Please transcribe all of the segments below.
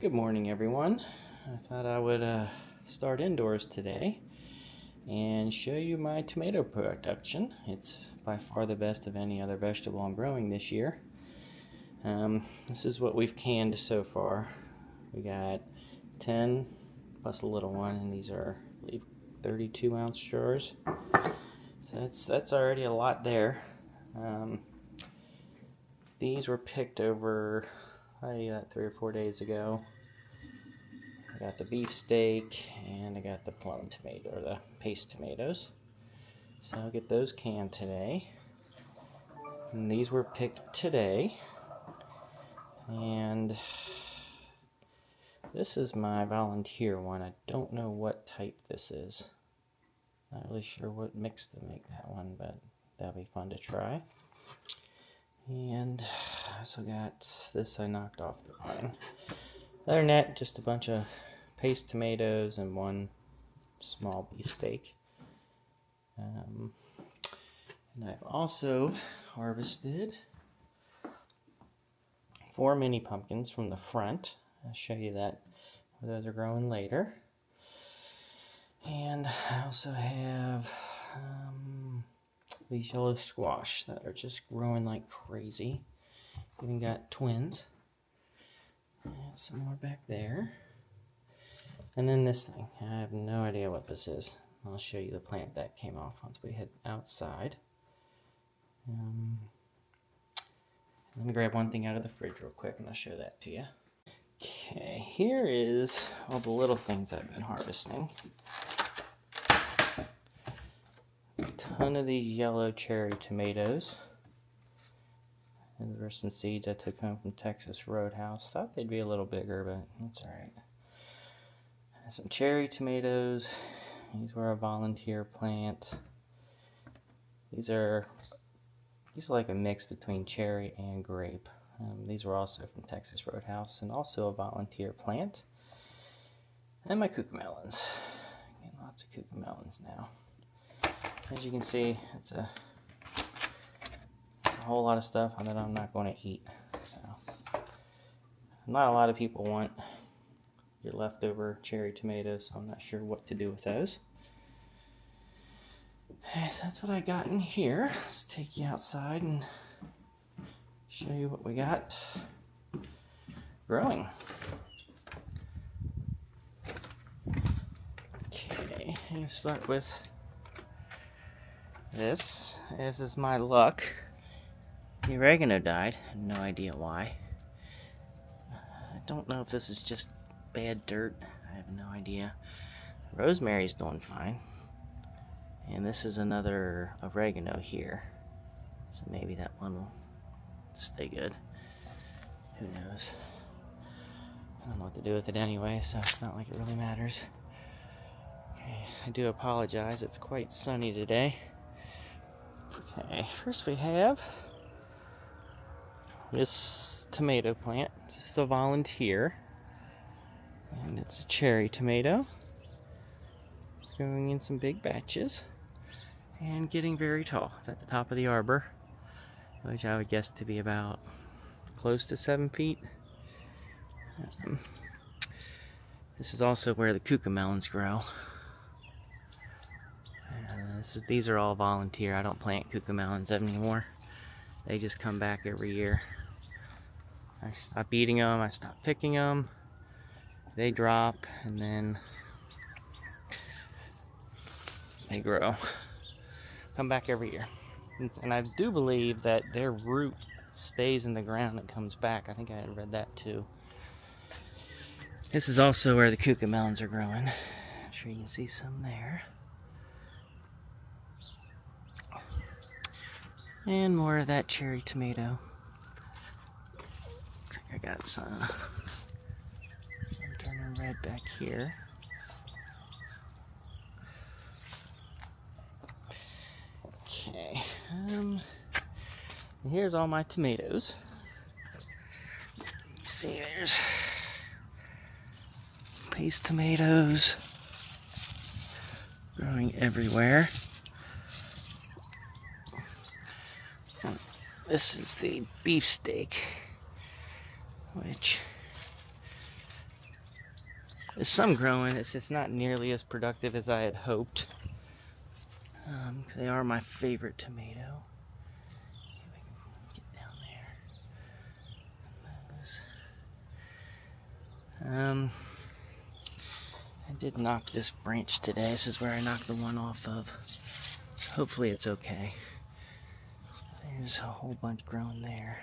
Good morning, everyone. I thought I would start indoors today and show you my tomato production. It's by far the best of any other vegetable I'm growing this year. This is what we've canned so far. We got 10 plus a little one, and these are, I believe, 32-ounce jars. So that's already a lot there. These were picked over 3 or 4 days ago. I got the beefsteak and I got the plum tomato, or the paste tomatoes. So I'll get those canned today. And these were picked today. And this is my volunteer one. I don't know what type this is. Not really sure what mix to make that one, but that'll be fun to try. And I also got this I knocked off the vine. Other than that, just a bunch of paste tomatoes and one small beefsteak. And I've also harvested 4 mini pumpkins from the front. I'll show you that where those are growing later. And I also have these yellow squash that are just growing like crazy. Even got twins. And some more back there. And then this thing. I have no idea what this is. I'll show you the plant that came off once we head outside. Let me grab one thing out of the fridge real quick and I'll show that to you. Okay, here is all the little things I've been harvesting. A ton of these yellow cherry tomatoes. And there were some seeds I took home from Texas Roadhouse. Thought they'd be a little bigger, but that's alright. Some cherry tomatoes. These were a volunteer plant. These are like a mix between cherry and grape. These were also from Texas Roadhouse and also a volunteer plant. And my cucamelons. Getting lots of cucamelons now. As you can see, it's a whole lot of stuff that I'm not going to eat. So, not a lot of people want your leftover cherry tomatoes, so I'm not sure what to do with those. So that's what I got in here. Let's take you outside and show you what we got growing. Okay, I'm going to start with this. As is my luck, the oregano died. I have no idea why. I don't know if this is just bad dirt. I have no idea. Rosemary's doing fine. And this is another oregano here. So maybe that one will stay good. Who knows? I don't know what to do with it anyway, so it's not like it really matters. Okay, I do apologize. It's quite sunny today. Okay, first we have this tomato plant. This is a volunteer. And it's a cherry tomato. It's growing in some big batches. And getting very tall. It's at the top of the arbor, which I would guess to be about close to 7 feet. This is also where the cucamelons grow. These are all volunteer. I don't plant cucamelons anymore. They just come back every year. I stop eating them, I stop picking them. They drop and then they grow. Come back every year. And I do believe that their root stays in the ground and comes back. I think I had read that too. This is also where the cucamelons are growing. I'm sure you can see some there. And more of that cherry tomato. Looks like I got some turning red back here. Okay, and here's all my tomatoes. You see, there's paste tomatoes growing everywhere. This is the beefsteak, which There's some growing, it's just not nearly as productive as I had hoped. They are my favorite tomato. See if I can get down there. I did knock this branch today. This is where I knocked the one off of. Hopefully it's okay. There's a whole bunch growing there.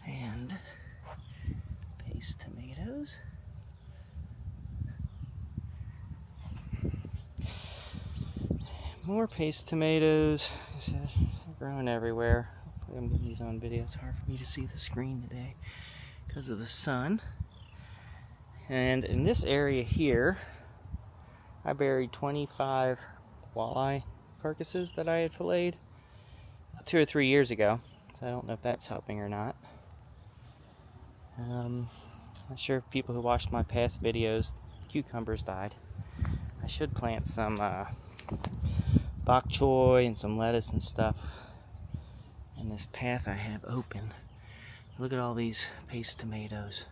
And paste tomatoes. More paste tomatoes. They're growing everywhere. Hopefully I'm getting these on video. It's hard for me to see the screen today because of the sun. And in this area here, I buried 25 walleye carcasses that I had filleted 2 or 3 years ago. So I don't know if that's helping or not. Not sure if people who watched my past videos, cucumbers died. I should plant some bok choy and some lettuce and stuff in this path I have open. Look at all these paste tomatoes.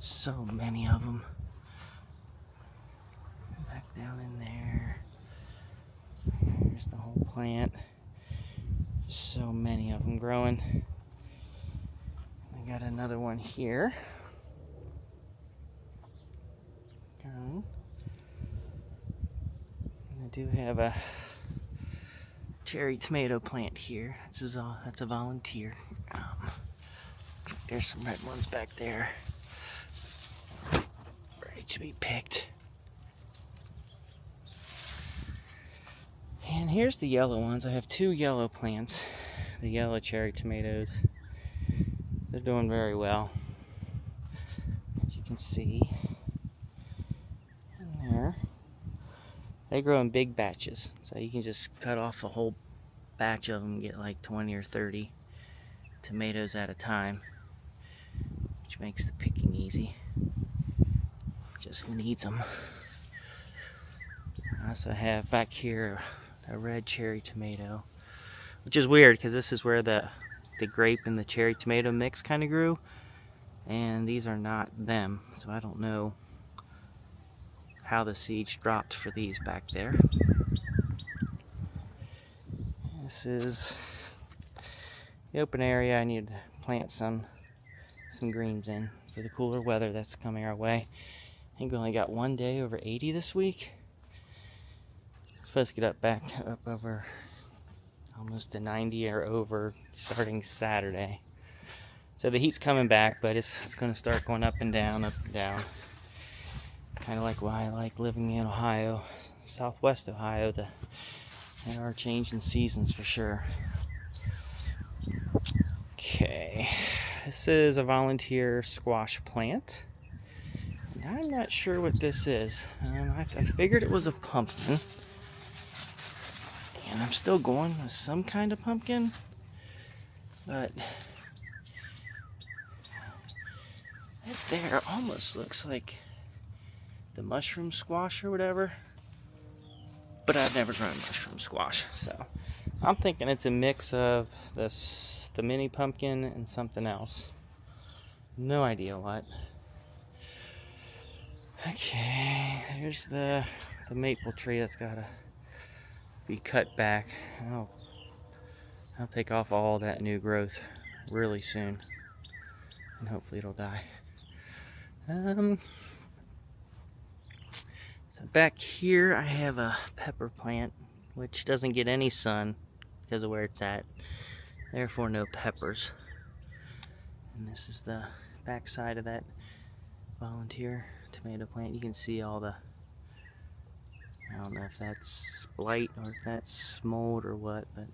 So many of them. Back down in there. Here's the whole plant. So many of them growing. I got another one here. And I do have a cherry tomato plant here. That's a volunteer. There's some red ones back there, ready to be picked. And here's the yellow ones. I have 2 yellow plants, the yellow cherry tomatoes. They're doing very well, as you can see in there. They grow in big batches, so you can just cut off a whole batch of them and get like 20 or 30 tomatoes at a time, which makes the picking easy. Just who needs them. I also have back here a red cherry tomato, which is weird because this is where the grape and the cherry tomato mix kind of grew, and these are not them, so I don't know how the seeds dropped for these back there. This is the open area I need to plant some greens in for the cooler weather that's coming our way. I think we only got 1 day over 80 this week. It's supposed to get back up over almost to 90 or over starting Saturday. So the heat's coming back, but it's going to start going up and down, up and down. Kind of like why I like living in Ohio, Southwest Ohio. There are changing seasons for sure. Okay, this is a volunteer squash plant. And I'm not sure what this is. I figured it was a pumpkin. And I'm still going with some kind of pumpkin. But that there almost looks like the mushroom squash or whatever, but I've never grown mushroom squash, so I'm thinking it's a mix of the mini pumpkin and something else. No idea what. Okay, here's the maple tree that's gotta be cut back. I'll take off all that new growth really soon, and hopefully it'll die. So back here I have a pepper plant, which doesn't get any sun because of where it's at, therefore no peppers. And this is the back side of that volunteer tomato plant. You can see all the, I don't know if that's blight or if that's mold or what, but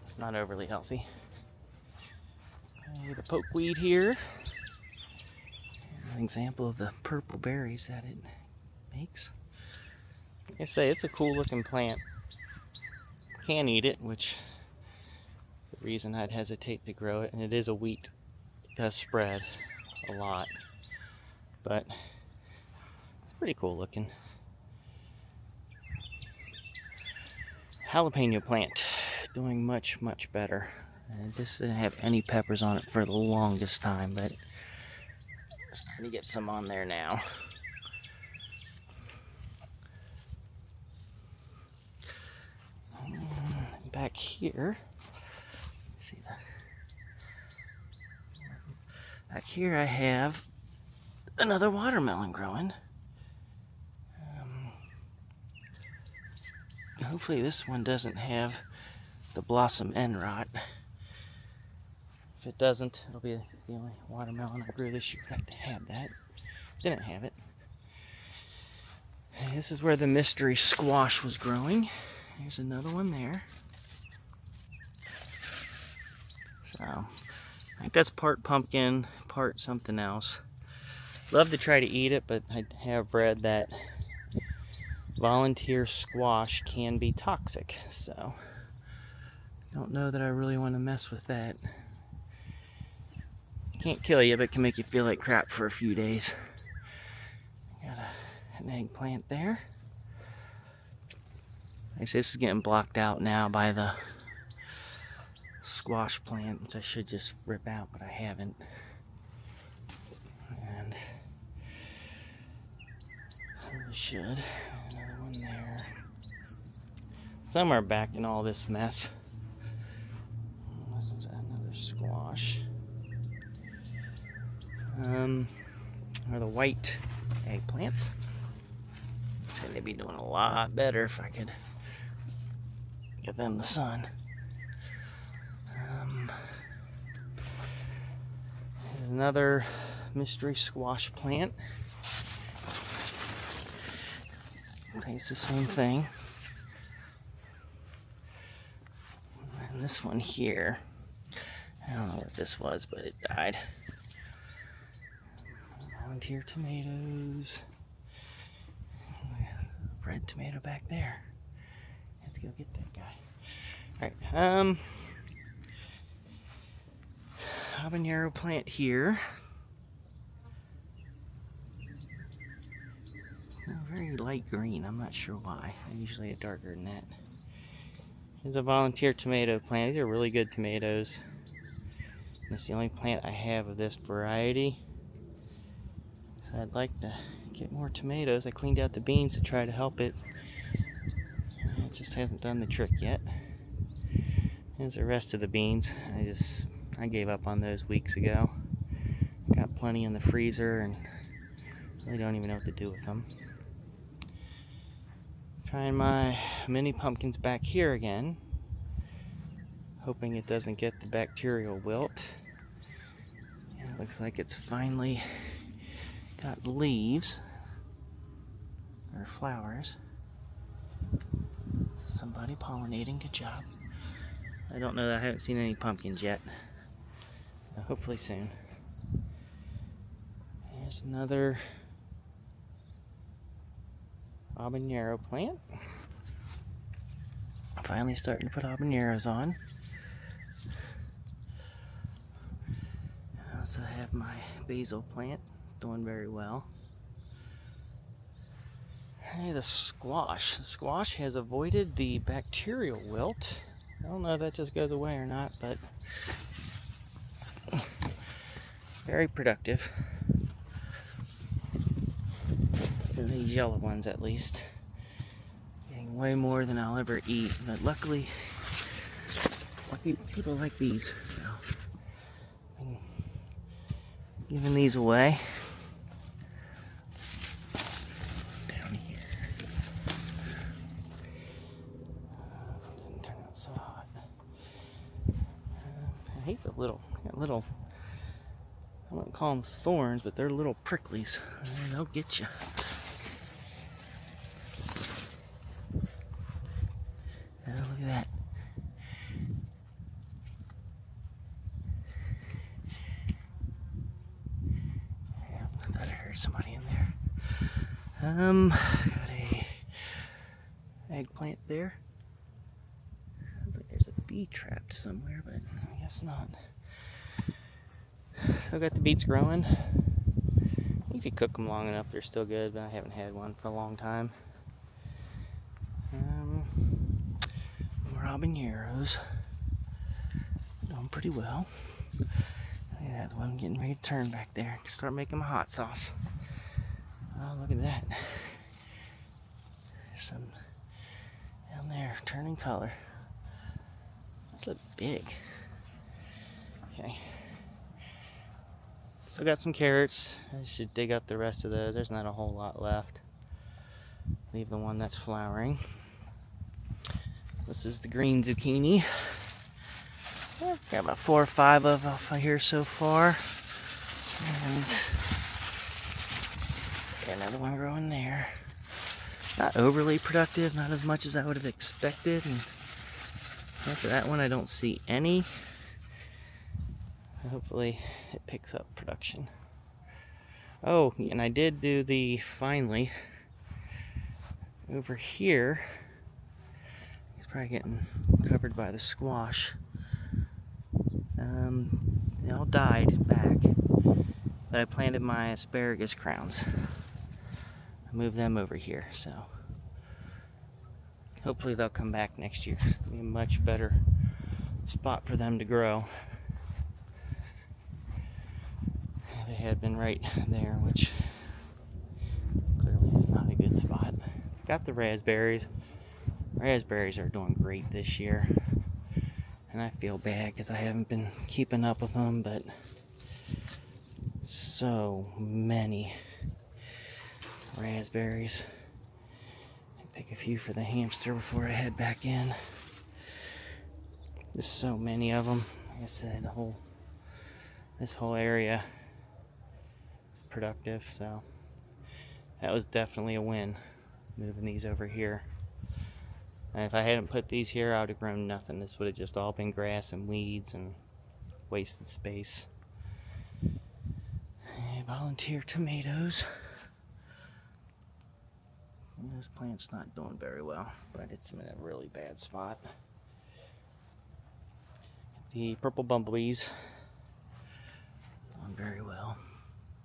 it's not overly healthy. The pokeweed here. An example of the purple berries that it makes. Like I say, it's a cool looking plant. Can eat it, which is the reason I'd hesitate to grow it. And it is a wheat. It does spread a lot. But it's pretty cool looking. Jalapeno plant. Doing much, much better. And this didn't have any peppers on it for the longest time, but Starting to get some on there now. Back here, see that? Back here I have another watermelon growing. Hopefully this one doesn't have the blossom end rot. If it doesn't, it'll be the only watermelon I grew this year that had that. Didn't have it. And this is where the mystery squash was growing. There's another one there. So, I think that's part pumpkin, part something else. Love to try to eat it, but I have read that volunteer squash can be toxic, so don't know that I really want to mess with that. Can't kill you, but can make you feel like crap for a few days. Got an eggplant there. I say this is getting blocked out now by the squash plant, which I should just rip out, but I haven't. And I should. Another one there. Somewhere back in all this mess. This is another squash. Are the white eggplants. It's going to be doing a lot better if I could get them the sun. There's another mystery squash plant. Tastes the same thing. And this one here, I don't know what this was, but it died. Volunteer tomatoes. Red tomato back there. Let's go get that guy. Alright, habanero plant here. Very light green, I'm not sure why. I usually get darker than that. Here's a volunteer tomato plant. These are really good tomatoes. And it's the only plant I have of this variety. So I'd like to get more tomatoes. I cleaned out the beans to try to help it. It just hasn't done the trick yet. Here's the rest of the beans. I gave up on those weeks ago. Got plenty in the freezer and really don't even know what to do with them. Trying my mini pumpkins back here again. Hoping it doesn't get the bacterial wilt. And it looks like it's finally got leaves or flowers. Somebody pollinating, good job. I don't know that I haven't seen any pumpkins yet. Hopefully soon. There's another habanero plant. I'm finally starting to put habaneros on. I also have my basil plant. It's doing very well. Hey, the squash. The squash has avoided the bacterial wilt. I don't know if that just goes away or not, but very productive. These yellow ones, at least. Getting way more than I'll ever eat, but luckily people like these, so I'm giving these away. Down here. Didn't turn out so hot. I hate the little, I wouldn't call them thorns, but they're little pricklies. They'll get you. Oh, look at that. Yeah, I thought I heard somebody in there. Got a eggplant there. Sounds like there's a bee trapped somewhere, but I guess not. Still got the beets growing. If you cook them long enough, they're still good, but I haven't had one for a long time. More habaneros. Doing pretty well. Look at Yeah, the one getting ready to turn back there. Start making my hot sauce. Oh, look at that. There's some down there turning color. Those look big. Okay. Still got some carrots. I should dig up the rest of those. There's not a whole lot left. Leave the one that's flowering. This is the green zucchini. Yeah, got about 4 or 5 of off here so far. And got another one growing there. Not overly productive, not as much as I would have expected. And after that one, I don't see any. Hopefully it picks up production. Oh, and I did do the, finally, over here, he's probably getting covered by the squash. They all died back, but I planted my asparagus crowns. I moved them over here, so hopefully they'll come back next year. It'll be a much better spot for them to grow. They had been right there, which clearly is not a good spot. Got the raspberries. Raspberries are doing great this year. And I feel bad because I haven't been keeping up with them, but so many raspberries. I pick a few for the hamster before I head back in. There's so many of them. Like I said, this whole area is productive, so that was definitely a win, moving these over here. And if I hadn't put these here, I would have grown nothing. This would have just all been grass and weeds and wasted space. And volunteer tomatoes. And this plant's not doing very well, but it's in a really bad spot. The purple bumblebees doing very well,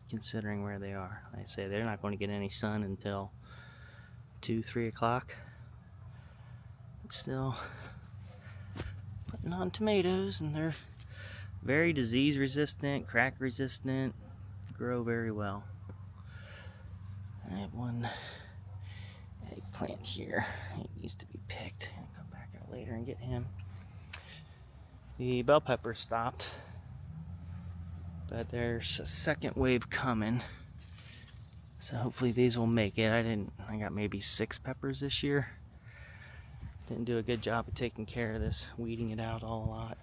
considering where they are. Like I say, they're not going to get any sun until 2-3 o'clock. It's still putting on tomatoes, and they're very disease resistant, crack resistant, grow very well. I have one eggplant here. He needs to be picked. I'll come back out later and get him. The bell pepper stopped, but there's a second wave coming, so hopefully these will make it. I got maybe 6 peppers this year. Didn't do a good job of taking care of this, weeding it out all a lot.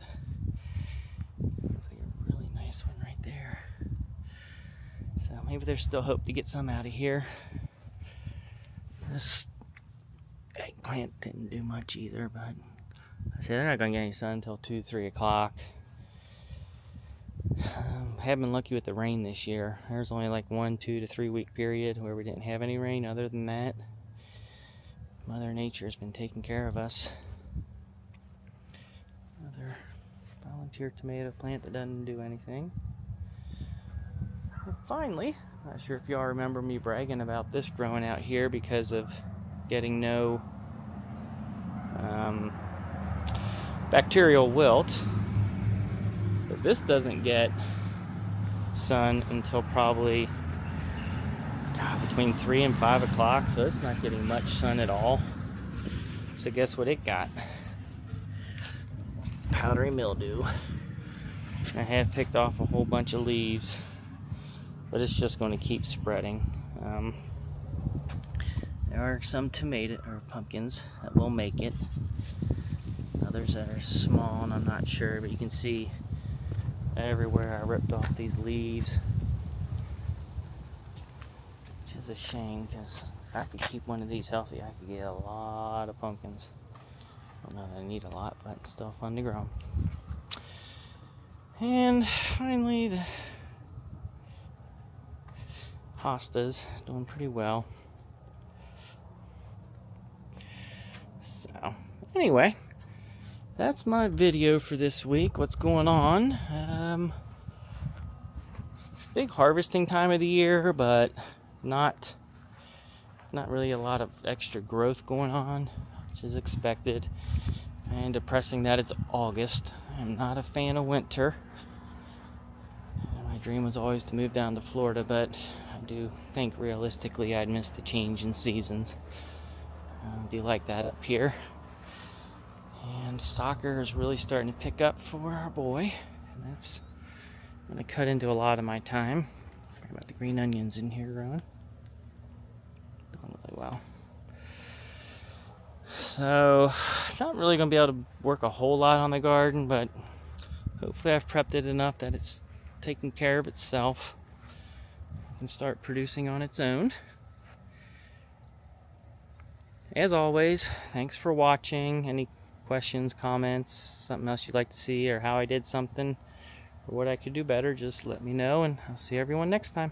Looks like a really nice one right there. So maybe there's still hope to get some out of here. This eggplant didn't do much either, but I said they're not going to get any sun until 2-3 o'clock. Haven't been lucky with the rain this year. There's only like 1, 2 to 3 week period where we didn't have any rain. Other than that, Mother Nature has been taking care of us. Another volunteer tomato plant that doesn't do anything. And finally, not sure if y'all remember me bragging about this growing out here because of getting no bacterial wilt. But this doesn't get sun until probably between 3 and 5 o'clock, so it's not getting much sun at all. So guess what it got? Powdery mildew. I have picked off a whole bunch of leaves, but it's just going to keep spreading. There are some tomato or pumpkins that will make it. Others that are small, and I'm not sure, but you can see everywhere I ripped off these leaves. Which is a shame, because if I could keep one of these healthy, I could get a lot of pumpkins. I don't know that I need a lot, but it's still fun to grow. And finally, the hostas doing pretty well. So, anyway, that's my video for this week. What's going on? Big harvesting time of the year, but not really a lot of extra growth going on, which is expected. And depressing that it's August. I'm not a fan of winter. dream was always to move down to Florida, but I do think realistically I'd miss the change in seasons. I do like that up here. And soccer is really starting to pick up for our boy. And that's going to cut into a lot of my time. Sorry about the green onions in here growing. Doing really well. So, not really going to be able to work a whole lot on the garden, but hopefully I've prepped it enough that it's taking care of itself and start producing on its own. As always, thanks for watching. Any questions, comments, something else you'd like to see, or how I did something, or what I could do better, just let me know, and I'll see everyone next time.